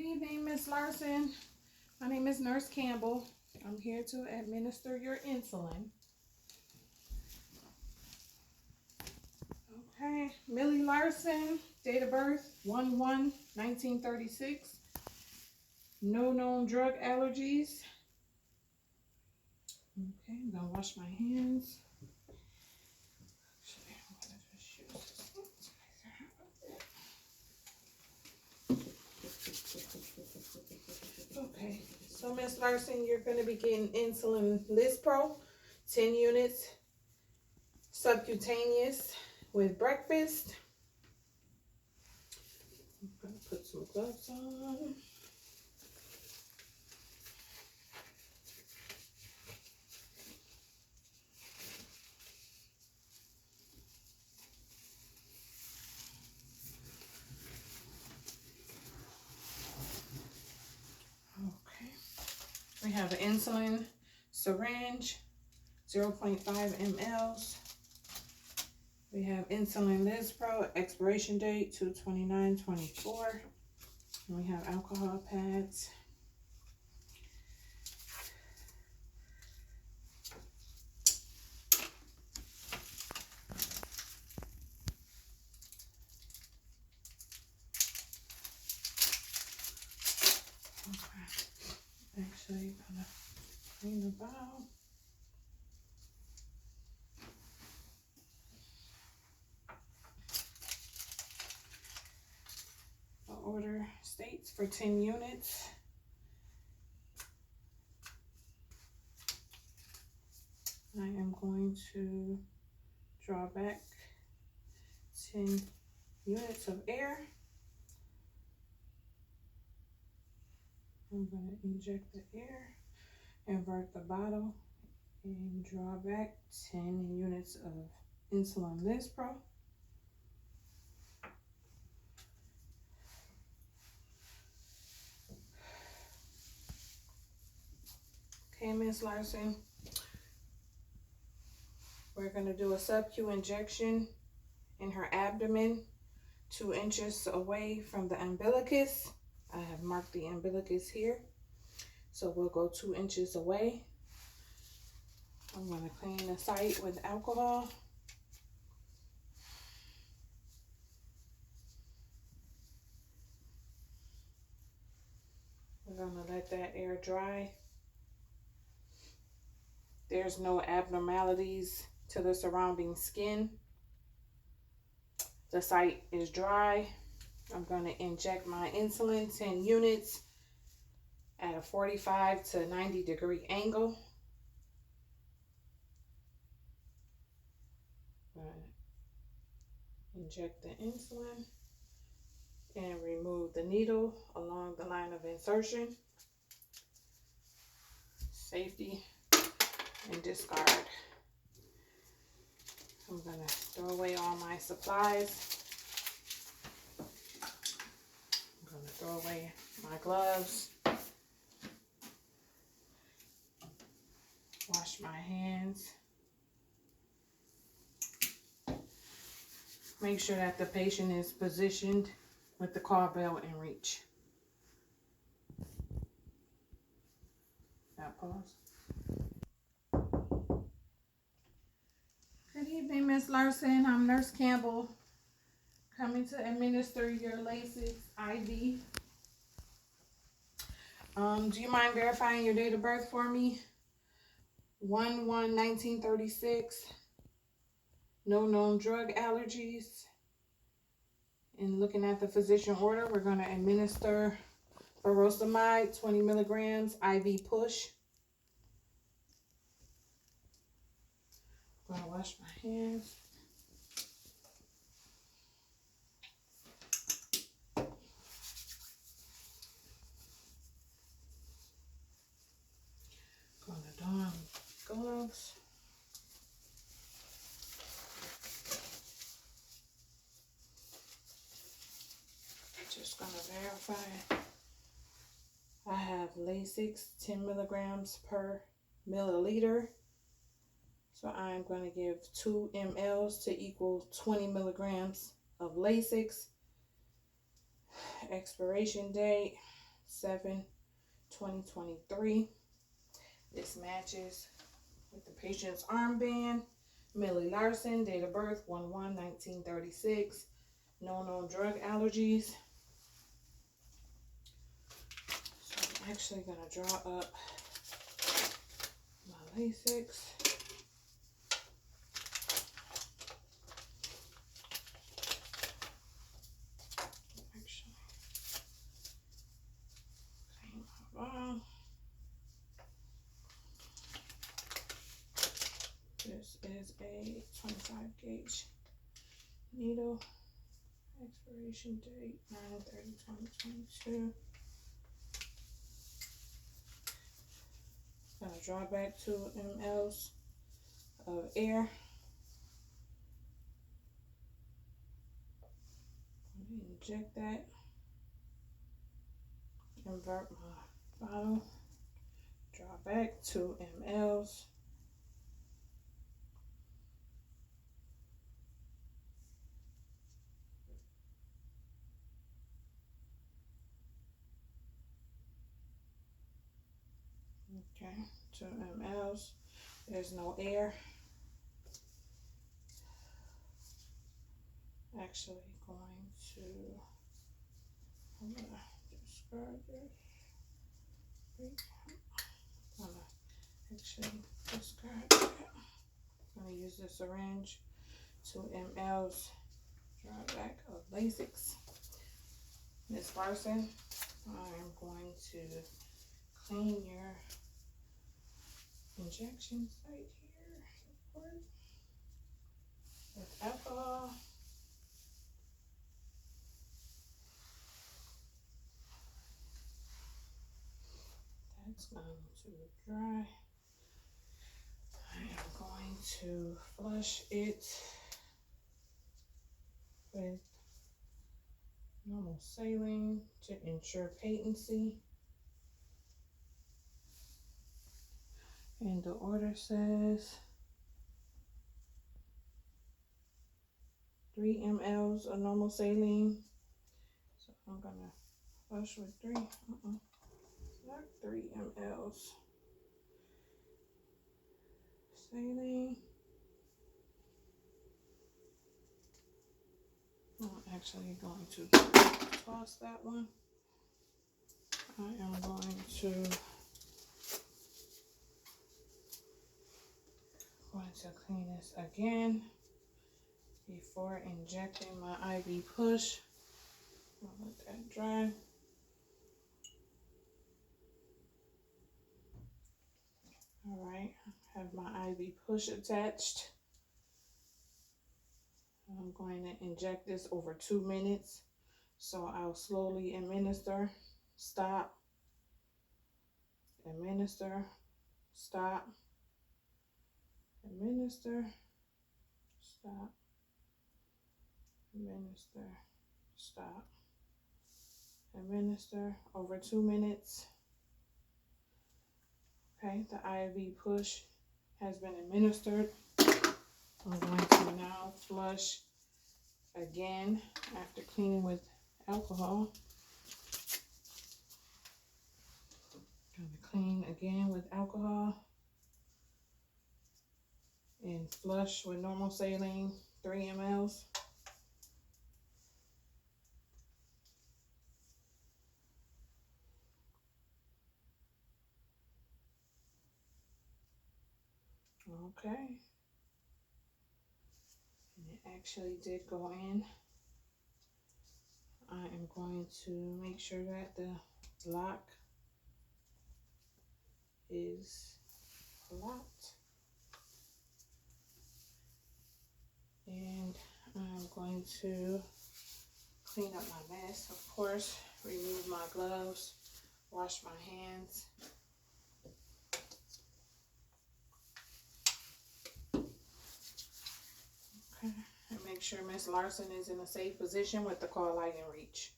evening, Miss Larson. My name is Nurse Campbell. I'm here to administer your insulin. Okay, Millie Larson, date of birth 1/1/1936. No known drug allergies. Okay, I'm gonna wash my hands. Actually, I'm gonna just use this. Okay, so Miss Larson, you're gonna be getting insulin Lispro, 10 units, subcutaneous with breakfast. I'm gonna put some gloves on. Okay, we have an insulin syringe, 0.5 mLs. We have insulin Lispro, expiration date 2/29/24. And we have alcohol pads. Okay. Actually, gonna clean the bottle. The order states for 10 units. I am going to draw back 10 units of air. I'm going to inject the air, invert the bottle, and draw back 10 units of insulin Lispro. Okay, Miss Larson, we're going to do a sub-Q injection in her abdomen, 2 inches away from the umbilicus. I have marked the umbilicus here, so we'll go 2 inches away. I'm going to clean the site with alcohol. We're going to let that air dry. There's no abnormalities to the surrounding skin. The site is dry. I'm going to inject my insulin, 10 units, at a 45 to 90 degree angle. Inject the insulin and remove the needle along the line of insertion. Safety and discard. I'm going to throw away all my supplies. I'm going to throw away my gloves. Wash my hands. Make sure that the patient is positioned with the call bell in reach. Now pause. Good evening, Miss Larson. I'm Nurse Campbell, coming to administer your Lasix IV. Do you mind verifying your date of birth for me? 1/1/1936. No known drug allergies. And looking at the physician order, we're going to administer furosemide, 20 milligrams, IV push. I'm going to wash my hands. Going to don gloves. Just going to verify. I have Lasix, 10 milligrams per milliliter. So I'm going to give 2 mLs to equal 20 milligrams of Lasix. Expiration date 7/2023. This matches with the patient's armband. Millie Larson, date of birth 1/1/1936. No known drug allergies. So I'm actually going to draw up my Lasix. Actually, clean my vial. This is a 25 gauge needle. Expiration date 9/30/2022. Gonna draw back 2 mLs of air. Inject that. Invert my bottle. Draw back 2 mLs. Okay, 2 mLs. There's no air. Actually going to, I'm gonna discard this. I'm gonna actually discard that. I'm gonna use the syringe. 2 mLs. Draw back of Lasix. Miss Larson, I'm going to clean your injection site here with alcohol. That's going to dry. I am going to flush it with normal saline to ensure patency. And the order says 3 mLs of normal saline. So I'm gonna flush with 3. Not 3 mLs saline. I'm actually going to toss that one. I am going to clean this again before injecting my IV push. I'll let that dry. All right, I have my IV push attached. I'm going to inject this over 2 minutes. So I'll slowly administer, stop, administer, stop, administer, stop, administer, stop, administer over 2 minutes. Okay, the IV push has been administered. I'm going to now flush again after cleaning with alcohol. Going to clean again with alcohol and flush with normal saline, 3 mLs. Okay. And it actually did go in. I am going to make sure that the lock is locked. And I'm going to clean up my mess, of course, remove my gloves, wash my hands. Okay, and make sure Miss Larson is in a safe position with the call light in reach.